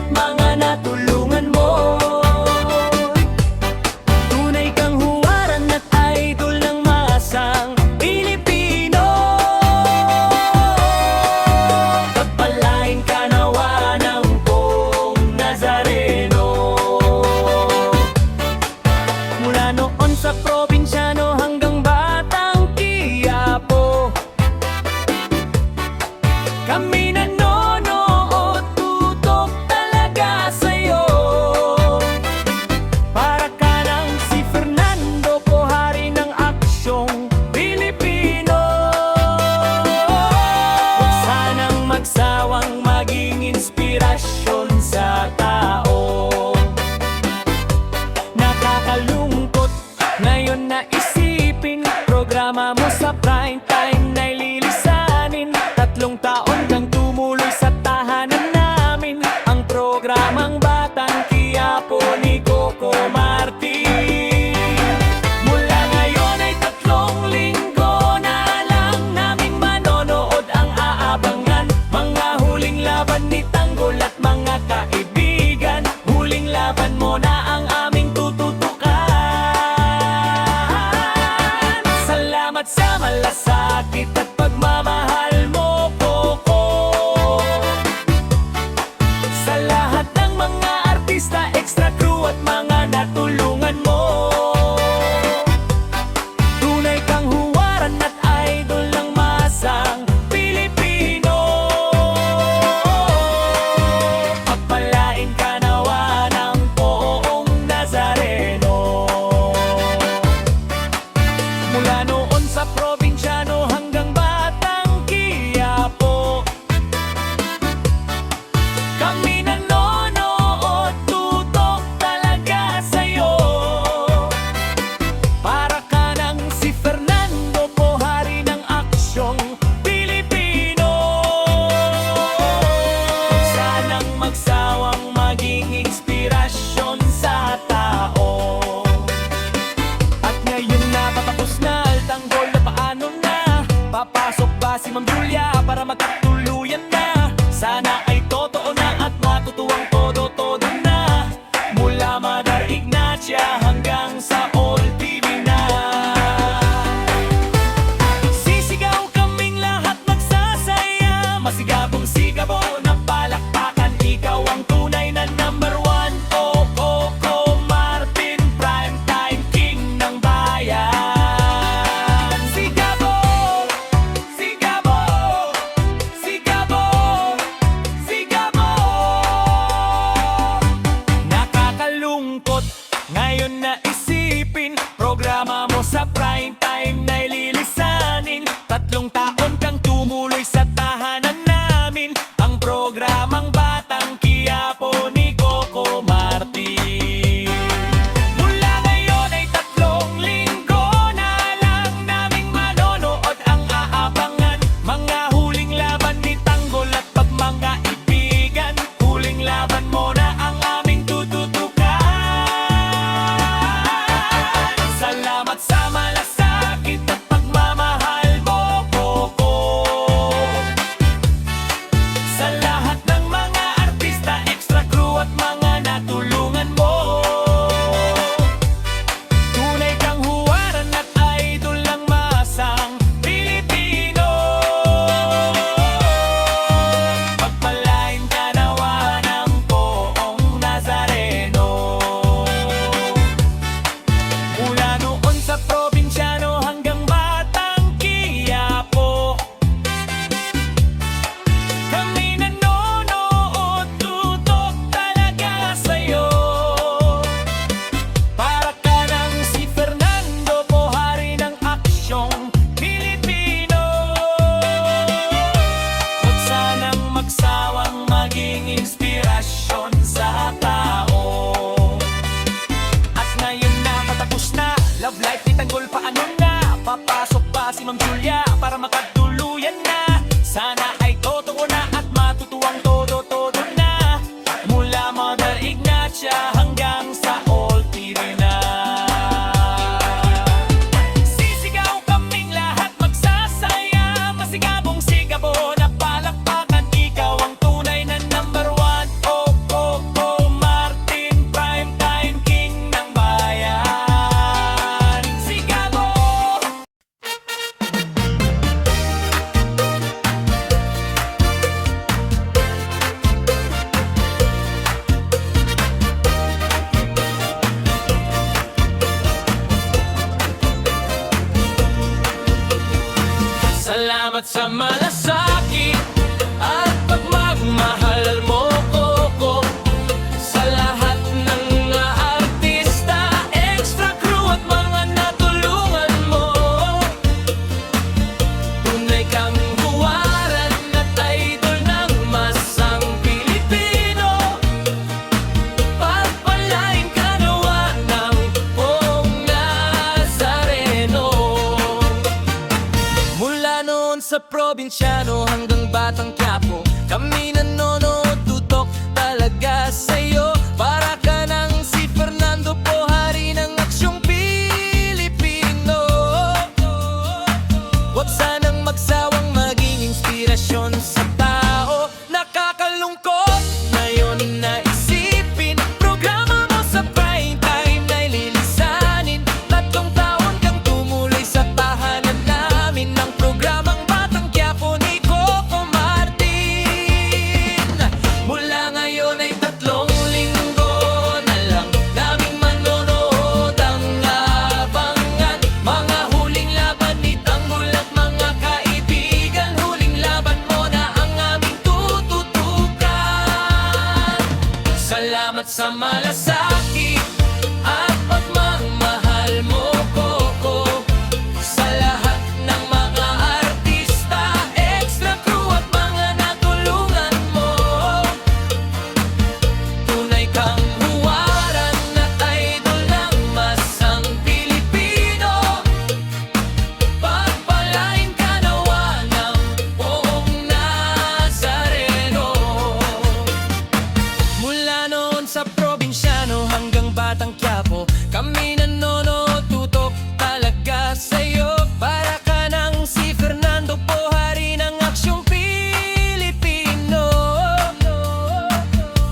at mga natulungan mo. Tunay kang huwaran at idol ng masang Pilipino. Pagpalain ka nawa ng buong Nazareno. Mula noon sa probinsyano hanggang batang Quiapo, kami nanonood, tutok talaga sa'yo. Para ka ng si Fernando Po, hari ng aksyong Pilipino. Huwag sanang magsawang maging inspirasyon sa tao. Nakakalungkot ngayon na isipin, programa mo sa prime time na ililisanin. 3 taon kang tumuloy sa tahanan namin, ang programang Batang Quiapo ni Coco Martin. Mula ngayon ay 3 linggo na lang naming manonood ang aabangan. Mga huling laban ni Tanggol at mga kaibigan, huling laban mo na ang aming tututukan. Salamat sa malasakit at pagmamahal mo, sa lahat ng mga artista, extra crew at mga natulungan mo. Tunay kang huwaran at idol ng masang Pilipino. Pagpalain ka nawa ng poong Nazareno. Mula noon sa probinsyano hanggang batang Quiapo, kami nanonood, tutok talaga sa'yo. Para ka ng si Fernando Po, hari ng aksyong Pilipino. Sanang magsawang maging inspirasyon sa tao. At ngayon na patapos na al Tanggol, na paano na? Papasok ba si Ma'am Julia para magkatuluyan na? Sana ay totoo na at matutuwang todo-todo na. Mula Mother Ignacia hanggang sa All TV na. Sisigaw kaming lahat magsasaya, masigabong sigabo ng palakpakan. Ikaw ang tunay na number 1, oh Coco Martin, primetime king ng bayan. Sigabo, sigabo, sigabo, sigabo. Nakakalungkot ngayon na isipin, programa mo sa prime time na ililisanin. 3 taon kang tumuloy sa tahanan namin, ang programang Batang Quiapo ni Coco Martin. Mula ngayon ay 3 linggo na lang naming manonood ang aabangan. Mga huling laban ni Tanggol at pag mga ibigan, huling laban mo na ang aming tututukan. Salamat sa malasakit at pagmamahal mo, Coco. Sa lahat ng mga artista, extra crew at mga natulungan mo. Tunay kang huwaran at idol ng masang Pilipino. Pagpalain ka nawa ng poong Nazareno. Mula noon sa probinsyano hanggang batang Quiapo, kami nanonood, tutok talaga sa'yo. Para ka ng si Fernando Po, hari ng aksyong Pilipino. Huwag sanang magsawang maging inspirasyon sa tao. At ngayon na patapos na, love life ni Tanggol paano na? Papasok ba si Ma'am Julia para makatuluyan na? Sana ay totoo na at matutuwang todo-todo na. Mula Mother Ignacia hanggang sa All TV na. Sisigaw kaming lahat magsasaya, masigabong sigabo na palakpakan. Ikaw ang tunay na number 1, oh sa malasakit at pagmamahal mo ko. Sa lahat ng mga artista, extra crew at mga natulungan mo. Tunay kang huwaran at idol ng masang Pilipino. Pagpalain ka nawa ng buong Nazareno. Mula noon sa probinsyano hanggang batang Quiapo, kami nanonood tutok talaga sa'yo. Para ka ng si Fernando Po, hari ng aksyong Pilipino. Huwag sanang magsawang maging inspirasyon sa tao. Nakakalungkot ngayon na isipin, programa mo sa prime time na ililisanin. 3 taon kang tumuloy sa tahanan namin ng programang Batang Quiapo ni Coco Martin. Mula ngayon ay 3 linggo na lang naming manonood ang abangan. Mga huling laban ni Tanggol at mga kaibigan, huling laban mo na ang aming tututukan. Salamat sa malasakit at pagmamahal mo ko. Sa lahat ng mga artista, extra crew at mga natulungan mo. Tunay kang huwaran at idol ng masang Pilipino. Pagpalain ka nawa ng buong Nazareno. Mula noon sa probinsyano hanggang batang Quiapo, kami nanonood tutok talaga sa'yo. Para ka ng si Fernando Po, hari ng aksyong Pilipino.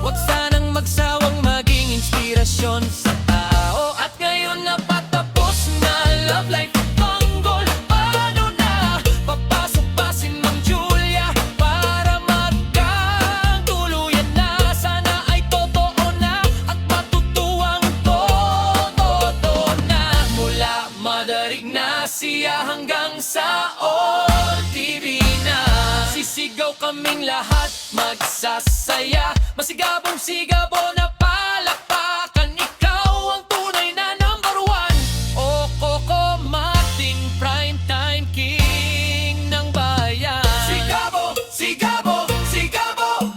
Huwag sanang magsawang maging inspirasyon sa tao. At ngayon na patapos na Love Life at Tanggol, paano na papasok pa si Ma'am Julia para magkatuluyan na? Sana ay totoo na at matutuwang todo na. Mula Mother Ignacia hanggang sa All TV na, sisigaw kaming lahat magsasaya. Masigabong sigabo na palakpakan, ikaw ang tunay na number 1. O Coco Martin, primetime king ng bayan. Sigabo, sigabo, sigabo.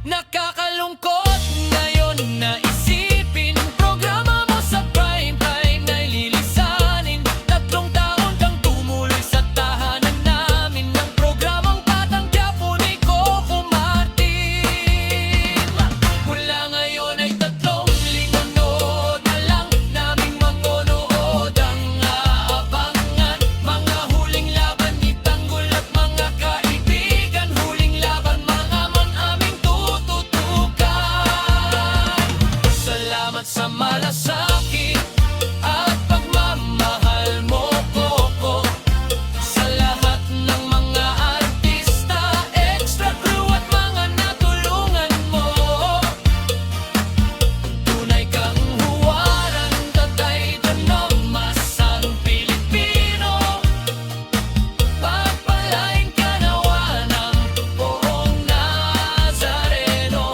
Nakakalungkot ngayon na isipin, programa mo sa prime time na ililisanin. 3 taon kang tumuloy sa tahanan namin ng programang Batang Quiapo ni Coco Martin. Mula ngayon ay 3 linggo na lang naming manonood ang aabangan. Mga huling laban ni Tanggol at mga kaibigan, huling laban mga man aming tututukan. Salamat sa malasakit at pagmamahal mo ko. Sa lahat ng mga artista, extra crew at mga natulungan mo. Tunay kang huwaran at idol ng masang Pilipino. Pagpalain ka nawa ng buong Nazareno.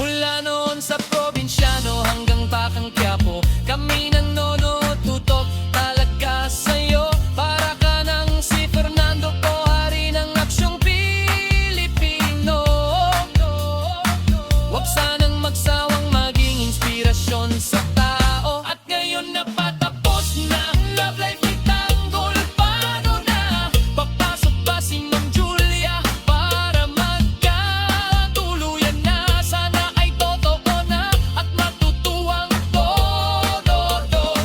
Mula noon sa probinsyano hanggang batang Quiapo, kami nanonood tutok talaga sa'yo. Para ka ng si Fernando Po, hari ng aksyong Pilipino. Huwag sanang magsawang maging inspirasyon sa tao. At ngayon na patapos na Love Life ni Tanggol, paano na papasok ba si Ma'am Julia para magkatuluyan na? Sana ay totoo na at matutuwang todo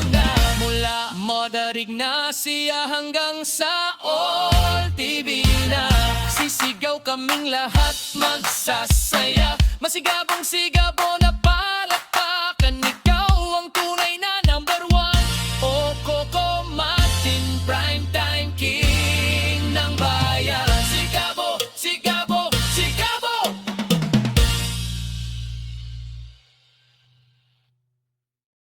na. Mula Mother Ignacia hanggang sa All TV na, sisigaw kaming lahat magsasaya. Masigabong sigabo na